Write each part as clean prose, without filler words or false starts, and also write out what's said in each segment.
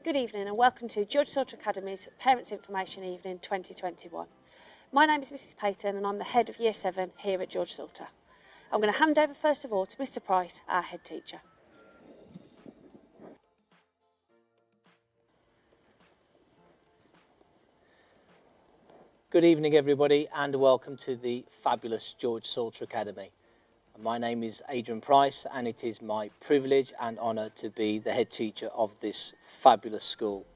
Good evening and welcome to George Salter Academy's Parents Information Evening 2021. My name is Mrs Payton and I'm the head of Year 7 here at George Salter. I'm going to hand over first of all to Mr Price, our head teacher. Good evening everybody and welcome to the fabulous George Salter Academy. My name is Adrian Price and it is my privilege and honour to be the head teacher of this fabulous school.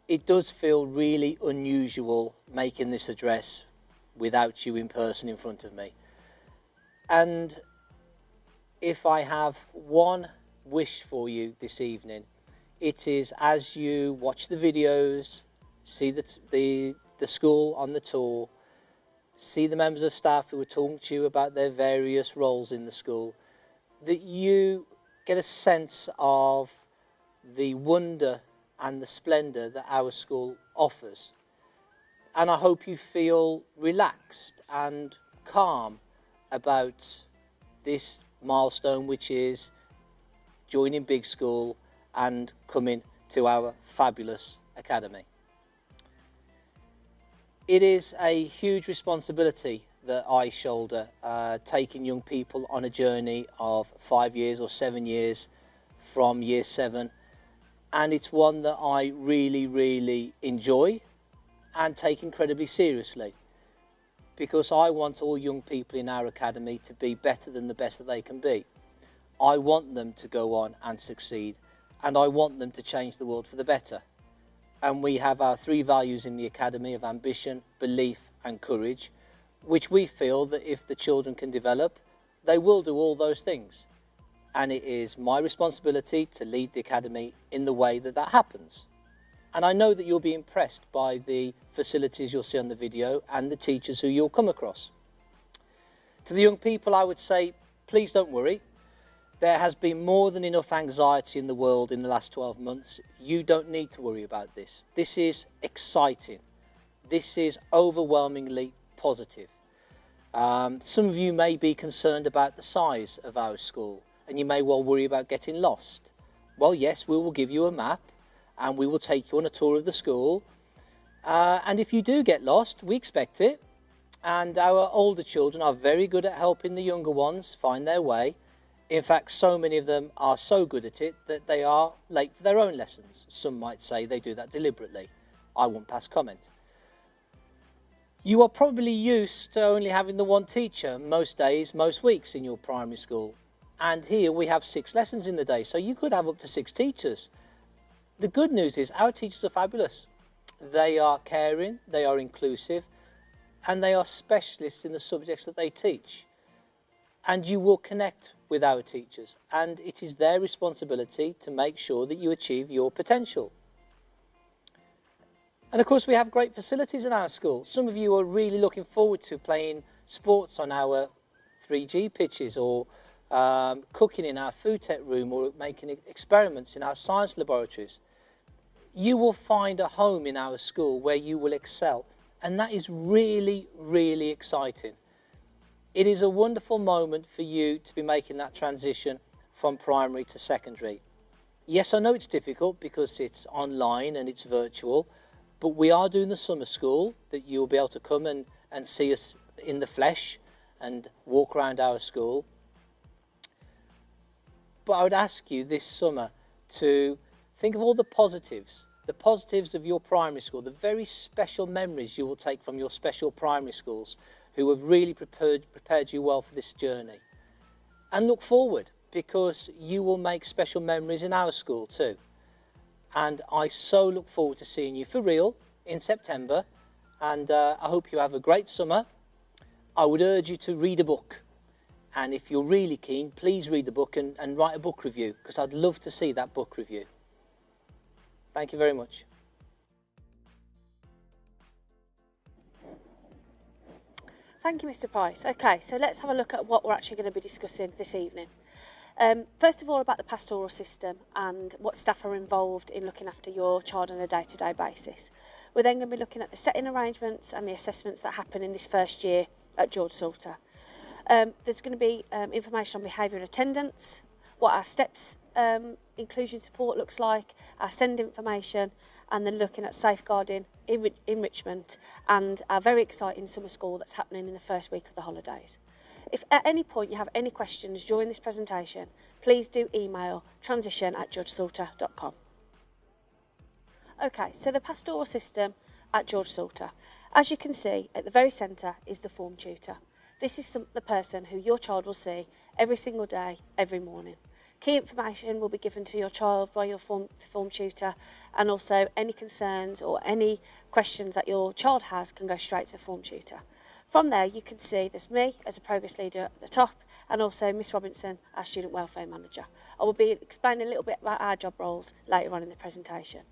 It does feel really unusual making this address without you in person in front of me. And if I have one wish for you this evening, it is as you watch the videos, see the school on the tour, see the members of staff who are talking to you about their various roles in the school, that you get a sense of the wonder and the splendour that our school offers. And I hope you feel relaxed and calm about this milestone, which is joining big school and coming to our fabulous academy. It is a huge responsibility that I shoulder, taking young people on a journey of 5 years or 7 years from Year 7, and it's one that I really enjoy and take incredibly seriously, because I want all young people in our academy to be better than the best that they can be. I want them to go on and succeed, and I want them to change the world for the better. And we have our 3 values in the academy of ambition, belief and courage, which we feel that if the children can develop, they will do all those things. And it is my responsibility to lead the academy in the way that that happens. And I know that you'll be impressed by the facilities you'll see on the video and the teachers who you'll come across. To the young people, I would say, please don't worry. There has been more than enough anxiety in the world in the last 12 months. You don't need to worry about this. This is exciting. This is overwhelmingly positive. Some of you may be concerned about the size of our school, and you may well worry about getting lost. Well, yes, we will give you a map and we will take you on a tour of the school. And if you do get lost, we expect it. And our older children are very good at helping the younger ones find their way. In fact, so many of them are so good at it that they are late for their own lessons. Some might say they do that deliberately. I won't pass comment. You are probably used to only having the one teacher most days, most weeks in your primary school. And here we have 6 lessons in the day, so you could have up to 6 teachers. The good news is our teachers are fabulous. They are caring, they are inclusive, and they are specialists in the subjects that they teach. And you will connect with our teachers, and it is their responsibility to make sure that you achieve your potential. And of course we have great facilities in our school. Some of you are really looking forward to playing sports on our 3G pitches, or cooking in our food tech room, or making experiments in our science laboratories. You will find a home in our school where you will excel, and that is really exciting. It is a wonderful moment for you to be making that transition from primary to secondary. Yes, I know it's difficult because it's online and it's virtual, but we are doing the summer school that you'll be able to come and see us in the flesh and walk around our school. But I would ask you this summer to think of all the positives of your primary school, the very special memories you will take from your special primary schools who have really prepared you well for this journey. And look forward, because you will make special memories in our school too. And I so look forward to seeing you for real in September, and I hope you have a great summer. I would urge you to read a book, and if you're really keen, please read the book and write a book review, because I'd love to see that book review. Thank you very much. Thank you, Mr Price. Okay, so let's have a look at what we're actually going to be discussing this evening. First of all, about the pastoral system and what staff are involved in looking after your child on a day-to-day basis. We're then going to be looking at the setting arrangements and the assessments that happen in this first year at George Salter. There's going to be information on behaviour and attendance, what our steps inclusion support looks like, our send information, and then looking at safeguarding, enrichment, and our very exciting summer school that's happening in the first week of the holidays. If at any point you have any questions during this presentation, please do email transition@georgesalter.com. Okay, so the pastoral system at George Salter. As you can see, at the very centre is the form tutor. This is the person who your child will see every single day, every morning. Key information will be given to your child by your form tutor, and also any concerns or any questions that your child has can go straight to the form tutor. From there, you can see there's me as a progress leader at the top, and also Miss Robinson, our student welfare manager. I will be explaining a little bit about our job roles later on in the presentation.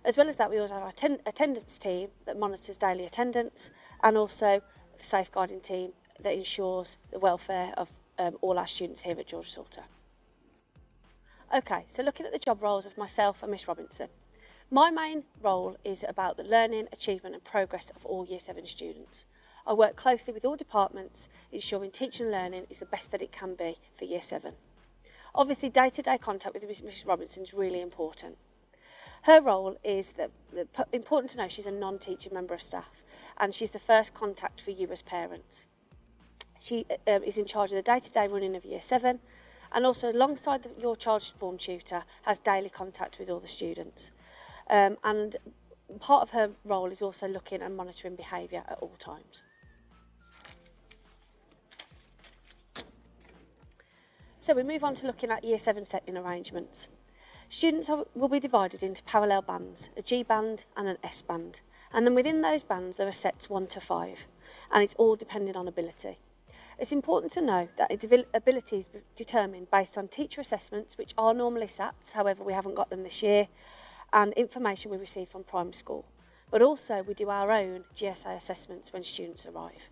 As well as that, we also have our attendance team that monitors daily attendance, and also the safeguarding team that ensures the welfare of all our students here at George Salter. Okay, so looking at the job roles of myself and Miss Robinson. My main role is about the learning, achievement and progress of all Year 7 students. I work closely with all departments, ensuring teaching and learning is the best that it can be for Year 7. Obviously, day-to-day contact with Miss Robinson is really important. Her role is important to know she's a non-teaching member of staff, and she's the first contact for you as parents. She is in charge of the day-to-day running of Year 7, and also alongside your child's form tutor has daily contact with all the students. And part of her role is also looking and monitoring behaviour at all times. So we move on to looking at Year 7 setting arrangements. Students will be divided into parallel bands, a G band and an S band. And then within those bands there are sets 1 to 5, and it's all depending on ability. It's important to know that ability is determined based on teacher assessments, which are normally SATs, however we haven't got them this year, and information we receive from primary school. But also we do our own GSA assessments when students arrive.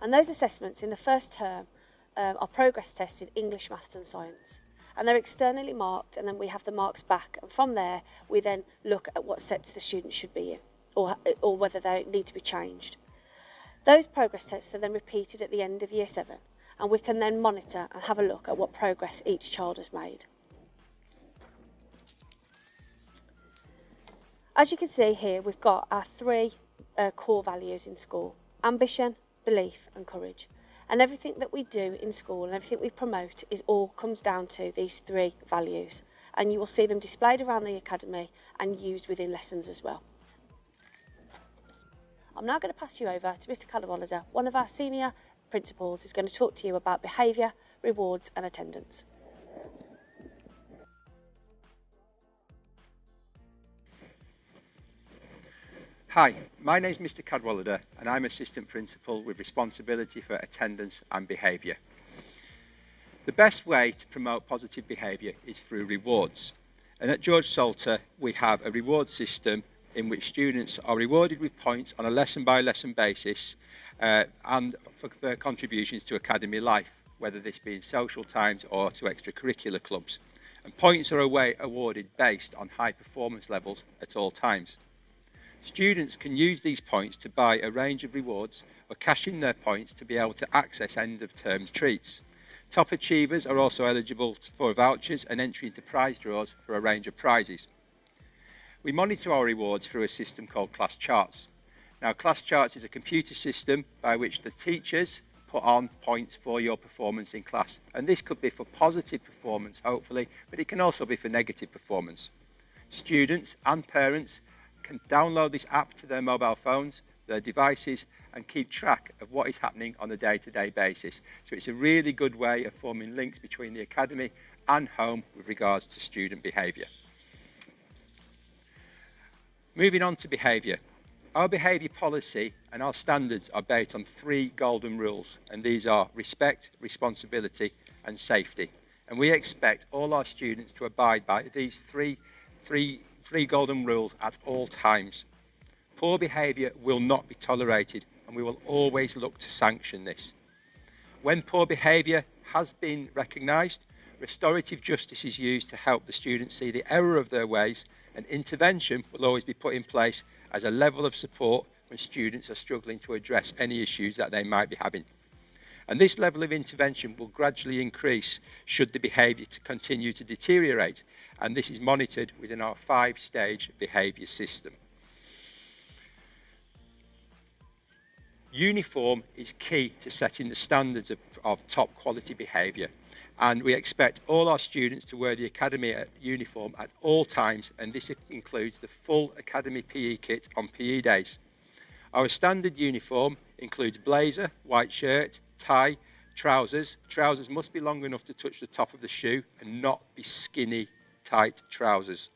And those assessments in the first term are progress tests in English, Maths and Science. And they're externally marked, and then we have the marks back, and from there we then look at what sets the student should be in, or whether they need to be changed. Those progress tests are then repeated at the end of Year 7, and we can then monitor and have a look at what progress each child has made. As you can see here, we've got our 3 core values in school: ambition, belief and courage. And everything that we do in school and everything we promote comes down to these 3 values. And you will see them displayed around the academy and used within lessons as well. I'm now going to pass you over to Mr. Cadwallader, one of our senior principals, who's going to talk to you about behaviour, rewards and attendance. Hi, my name is Mr. Cadwallader and I'm Assistant Principal with responsibility for attendance and behaviour. The best way to promote positive behaviour is through rewards. And at George Salter we have a reward system in which students are rewarded with points on a lesson-by-lesson basis and for their contributions to academy life, whether this be in social times or to extracurricular clubs. And points are awarded based on high performance levels at all times. Students can use these points to buy a range of rewards or cash in their points to be able to access end-of-term treats. Top achievers are also eligible for vouchers and entry into prize draws for a range of prizes. We monitor our rewards through a system called Class Charts. Now, Class Charts is a computer system by which the teachers put on points for your performance in class. And this could be for positive performance, hopefully, but it can also be for negative performance. Students and parents can download this app to their mobile phones, their devices, and keep track of what is happening on a day-to-day basis. So it's a really good way of forming links between the academy and home with regards to student behaviour. Moving on to behaviour. Our behaviour policy and our standards are based on 3 golden rules, and these are respect, responsibility and safety. And we expect all our students to abide by these three golden rules at all times. Poor behaviour will not be tolerated, and we will always look to sanction this. When poor behaviour has been recognised, restorative justice is used to help the students see the error of their ways, and intervention will always be put in place as a level of support when students are struggling to address any issues that they might be having. And this level of intervention will gradually increase should the behaviour continue to deteriorate, and this is monitored within our 5-stage behaviour system. Uniform is key to setting the standards of top quality behaviour, and we expect all our students to wear the academy uniform at all times, and this includes the full academy PE kit on PE days. Our standard uniform includes blazer, white shirt, tie, trousers. Trousers must be long enough to touch the top of the shoe and not be skinny, tight trousers.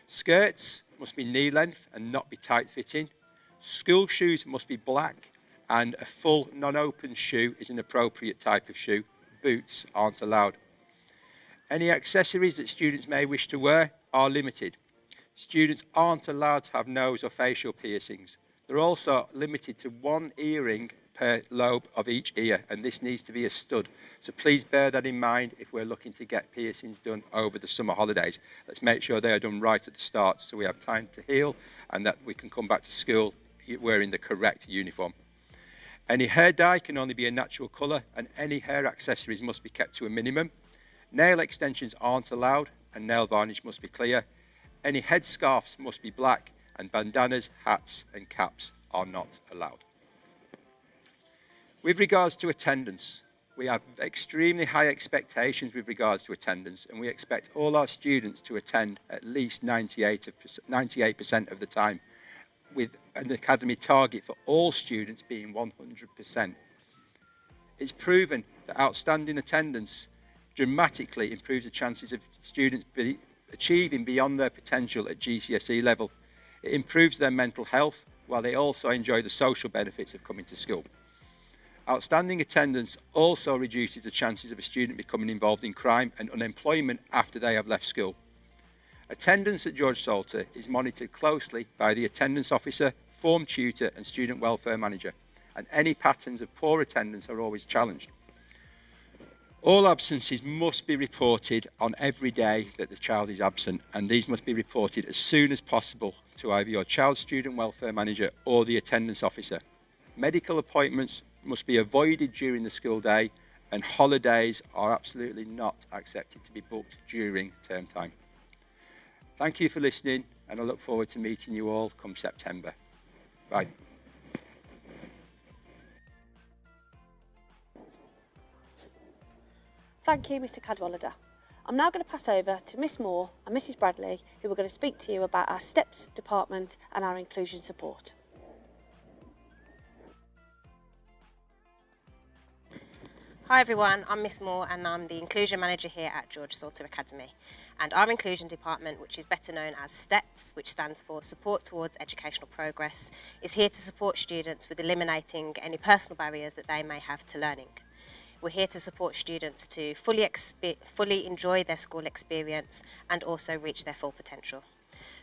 Skirts must be knee length and not be tight fitting. School shoes must be black, and a full non-open shoe is an appropriate type of shoe. Boots aren't allowed. Any accessories that students may wish to wear are limited. Students aren't allowed to have nose or facial piercings. They're also limited to 1 earring per lobe of each ear, and this needs to be a stud. So please bear that in mind if we're looking to get piercings done over the summer holidays. Let's make sure they are done right at the start so we have time to heal and that we can come back to school wearing the correct uniform. Any hair dye can only be a natural colour, and any hair accessories must be kept to a minimum. Nail extensions aren't allowed, and nail varnish must be clear. Any headscarves must be black, and bandanas, hats and caps are not allowed. With regards to attendance, we have extremely high expectations with regards to attendance, and we expect all our students to attend at least 98% of the time, with an academy target for all students being 100%. It's proven that outstanding attendance dramatically improves the chances of students achieving beyond their potential at GCSE level. It improves their mental health, while they also enjoy the social benefits of coming to school. Outstanding attendance also reduces the chances of a student becoming involved in crime and unemployment after they have left school. Attendance at George Salter is monitored closely by the attendance officer, form tutor and student welfare manager, and any patterns of poor attendance are always challenged. All absences must be reported on every day that the child is absent, and these must be reported as soon as possible to either your child's student welfare manager or the attendance officer. Medical appointments must be avoided during the school day, and holidays are absolutely not accepted to be booked during term time. Thank you for listening, and I look forward to meeting you all come September. Bye. Thank you, Mr. Cadwallader. I'm now going to pass over to Miss Moore and Mrs. Bradley, who are going to speak to you about our STEPS department and our inclusion support. Hi everyone, I'm Miss Moore and I'm the Inclusion Manager here at George Salter Academy. And our Inclusion Department, which is better known as STEPS, which stands for Support Towards Educational Progress, is here to support students with eliminating any personal barriers that they may have to learning. We're here to support students to fully enjoy their school experience and also reach their full potential.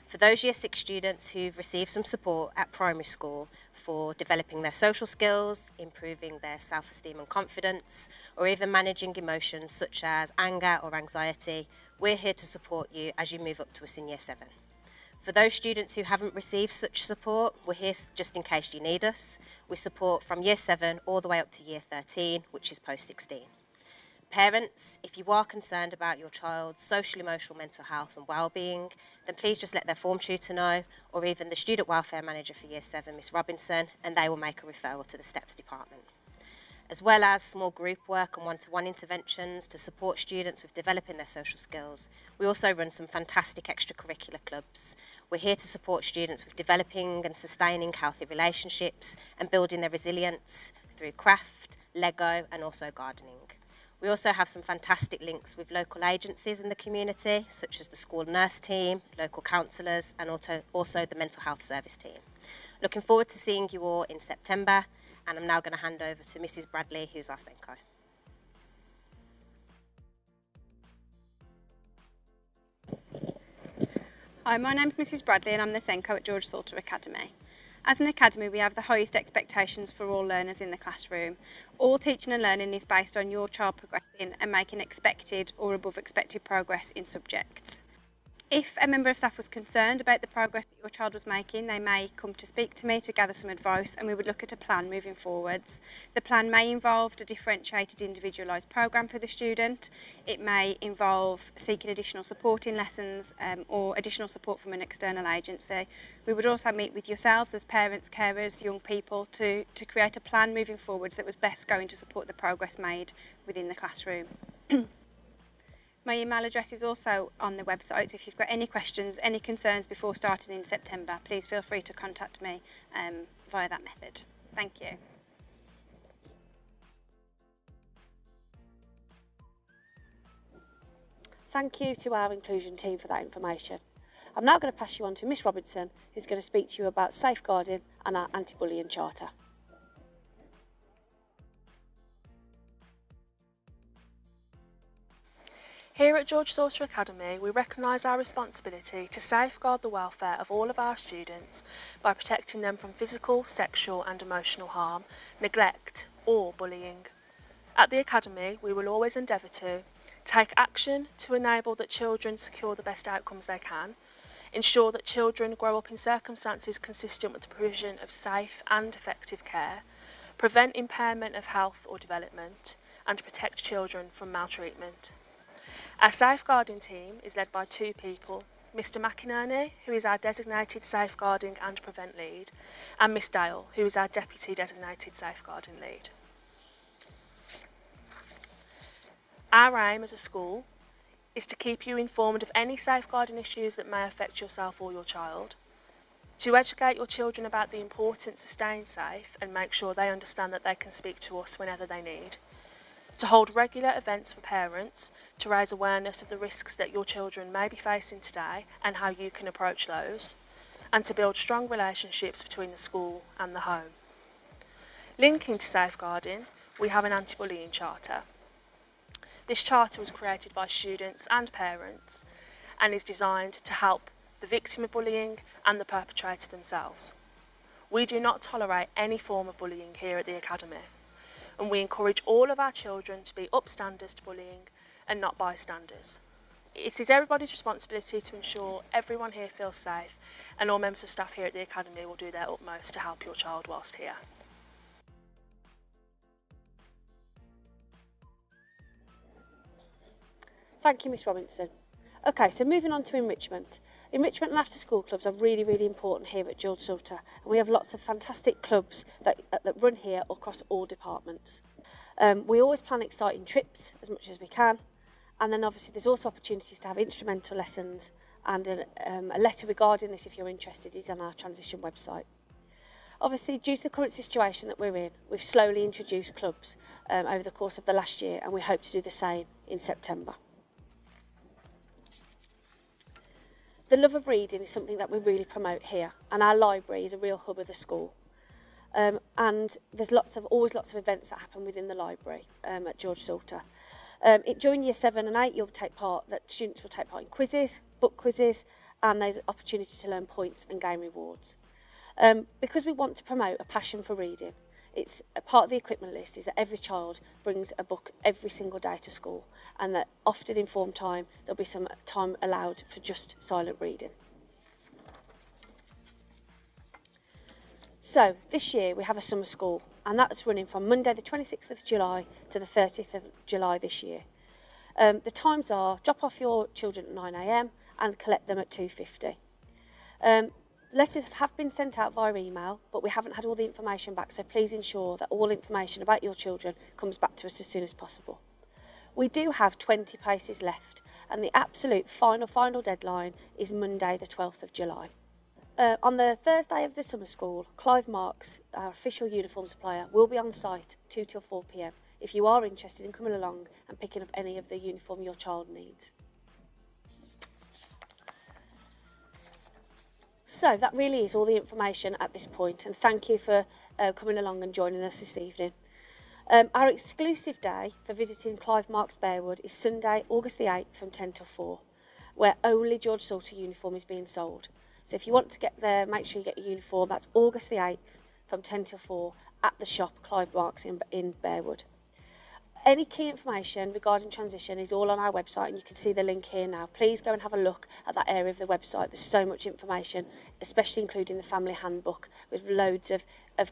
For those Year 6 students who've received some support at primary school for developing their social skills, improving their self-esteem and confidence, or even managing emotions such as anger or anxiety, we're here to support you as you move up to us in Year 7. For those students who haven't received such support, we're here just in case you need us. We support from Year 7 all the way up to Year 13, which is post-16. Parents, if you are concerned about your child's social, emotional, mental health and well-being, then please just let their form tutor know, or even the student welfare manager for Year 7, Miss Robinson, and they will make a referral to the STEPS department. As well as small group work and one-to-one interventions to support students with developing their social skills, we also run some fantastic extracurricular clubs. We're here to support students with developing and sustaining healthy relationships and building their resilience through craft, Lego and also gardening. We also have some fantastic links with local agencies in the community, such as the school nurse team, local counsellors and also the mental health service team. Looking forward to seeing you all in September, and I'm now going to hand over to Mrs. Bradley, who's our Senko. Hi, my name's Mrs. Bradley and I'm the Senko at George Salter Academy. As an academy, we have the highest expectations for all learners in the classroom. All teaching and learning is based on your child progressing and making expected or above expected progress in subjects. If a member of staff was concerned about the progress that your child was making, they may come to speak to me to gather some advice, and we would look at a plan moving forwards. The plan may involve a differentiated individualised programme for the student. It may involve seeking additional support in lessons or additional support from an external agency. We would also meet with yourselves as parents, carers, young people to create a plan moving forwards that was best going to support the progress made within the classroom. My email address is also on the website, so if you've got any questions, any concerns before starting in September, please feel free to contact me via that method. Thank you. Thank you to our inclusion team for that information. I'm now going to pass you on to Miss Robinson, who's going to speak to you about safeguarding and our anti-bullying charter. Here at George Salter Academy, we recognise our responsibility to safeguard the welfare of all of our students by protecting them from physical, sexual and emotional harm, neglect or bullying. At the Academy, we will always endeavour to take action to enable that children secure the best outcomes they can, ensure that children grow up in circumstances consistent with the provision of safe and effective care, prevent impairment of health or development, and protect children from maltreatment. Our safeguarding team is led by two people, Mr McInerney, who is our designated safeguarding and prevent lead, and Miss Dale, who is our deputy designated safeguarding lead. Our aim as a school is to keep you informed of any safeguarding issues that may affect yourself or your child, to educate your children about the importance of staying safe and make sure they understand that they can speak to us whenever they need, to hold regular events for parents to raise awareness of the risks that your children may be facing today and how you can approach those, and to build strong relationships between the school and the home. Linking to safeguarding, we have an anti-bullying charter. This charter was created by students and parents and is designed to help the victim of bullying and the perpetrator themselves. We do not tolerate any form of bullying here at the Academy, and we encourage all of our children to be upstanders to bullying and not bystanders. It is everybody's responsibility to ensure everyone here feels safe, and all members of staff here at the Academy will do their utmost to help your child whilst here. Thank you, Miss Robinson. Okay, so moving on to enrichment. Enrichment and after-school clubs are really, really important here at George Salter, and we have lots of fantastic clubs that run here across all departments. We always plan exciting trips as much as we can, and then obviously there's also opportunities to have instrumental lessons, and a letter regarding this, if you're interested, is on our transition website. Obviously, due to the current situation that we're in, we've slowly introduced clubs over the course of the last year, and we hope to do the same in September. The love of reading is something that we really promote here, and our library is a real hub of the school. And there's always lots of events that happen within the library at George Salter. During year 7 and 8, students will take part in quizzes, book quizzes, and there's opportunity to learn points and gain rewards. Because we want to promote a passion for reading, it's a part of the equipment list is that every child brings a book every single day to school, and that often in form time there'll be some time allowed for just silent reading. So this year we have a summer school, and that's running from Monday the 26th of July to the 30th of July this year. The times are drop off your children at 9 AM and collect them at 2:50. Letters have been sent out via email, but we haven't had all the information back, so please ensure that all information about your children comes back to us as soon as possible. We do have 20 places left, and the absolute final deadline is Monday the 12th of July. On the Thursday of the summer school, Clive Marks, our official uniform supplier, will be on site 2 till 4 PM if you are interested in coming along and picking up any of the uniform your child needs. So that really is all the information at this point, and thank you for coming along and joining us this evening. Our exclusive day for visiting Clive Marks Bearwood is Sunday, August the 8th from 10 till 4, where only George Salter uniform is being sold. So if you want to get there, make sure you get your uniform. That's August the 8th from 10 till 4 at the shop Clive Marks in Bearwood. Any key information regarding transition is all on our website, and you can see the link here now. Please go and have a look at that area of the website. There's so much information, especially including the family handbook with loads of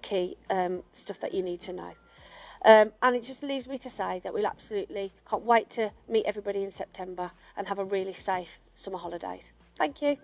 key stuff that you need to know. And it just leaves me to say that we'll absolutely can't wait to meet everybody in September and have a really safe summer holidays. Thank you.